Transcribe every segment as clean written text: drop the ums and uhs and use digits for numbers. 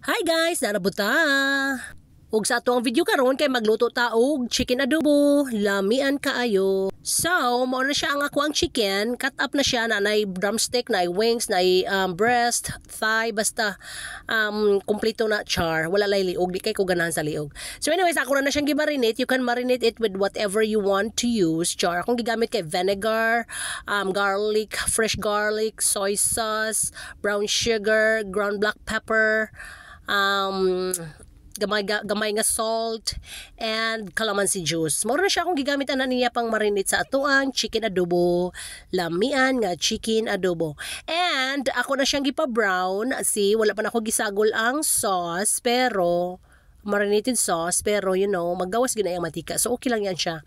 Hi guys, narabuta. Ug sa ato ang video karon kay magluto ta og chicken adobo, lamian kaayo. So, mao na siya ang ako ang chicken, cut up na siya na nay drumstick, nay wings, nay breast, thigh, basta kompleto na char. Wala lay liog, di kay ko ganahan sa liog. So anyways, ako na siyang gimarinate. You can marinate it with whatever you want to use. Char, akong gigamit kay vinegar, garlic, fresh garlic, soy sauce, brown sugar, ground black pepper, gamay nga salt and calamansi juice. Mao na siya akong gigamit ana niya pang marinate sa atuang chicken adobo, lamian nga chicken adobo. And ako na siyang gipa-brown, wala pa na ako gisagol ang sauce pero marinated sauce, pero you know, maggawas ginayang matika. So okay lang yan siya.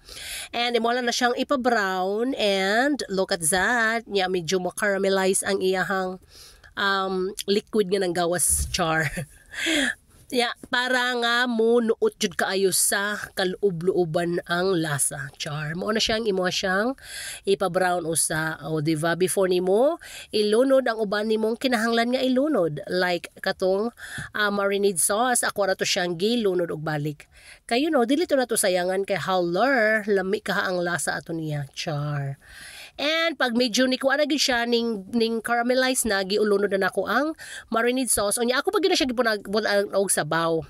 And imo na siyang ipa-brown and look at that. Nya medyo mo-caramelize ang iyahang liquid nga ng gawas char. Yeah, para nga mo nuot jud kaayo sa kaloob-looban ang lasa. Char. Mo na siyang imo siyang ipa-brown usa. O diba before nimo ilunod ang uban nimong kinahanglan nga ilunod. Like katong marinade sauce, ako ra to siyang gilunod og balik. Kay you know, dili to na to sayangan kay howler, lami ka ang lasa ato niya. Char. And pag medyo ni kuha na gid siya ning caramelize na, giulunod na nako ang marinade sauce. Unya ako pag gina siya gipunag og sabaw.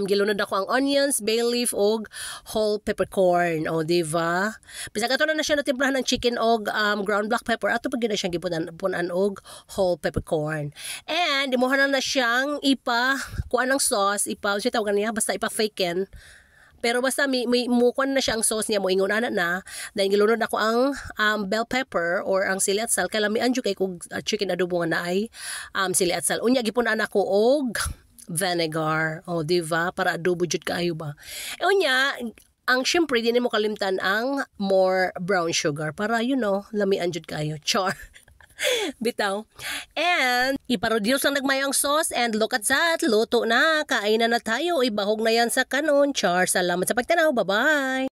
Gilunod ako ang onions, bay leaf og whole peppercorn. O diba? Bisag ato na siya natimplahan ng chicken og ground black pepper, ato pag gina siya gipunan og whole peppercorn. And imuha na siyang kuha ng sauce, siya tawag niya basta ipa-faken. Pero basta mukuan na siya ang sauce niya, mo ingon na dahil gilunod ako ang bell pepper or ang sili at sal. Kaya lamian dyo kay kung chicken adobo nga na ay sili at sal. Unya gipunan ako og vinegar. O diba? Para adobo jud kaayo ba. Unya ang syempre din mo kalimtan ang more brown sugar para you know lamian jud kaayo. Char. Bitaw. And iparodyos lang nagmayang sauce and look at that, luto na, kainan na tayo, ibahog na yan sa kanon. Char, salamat sa pagtanaw, bye bye.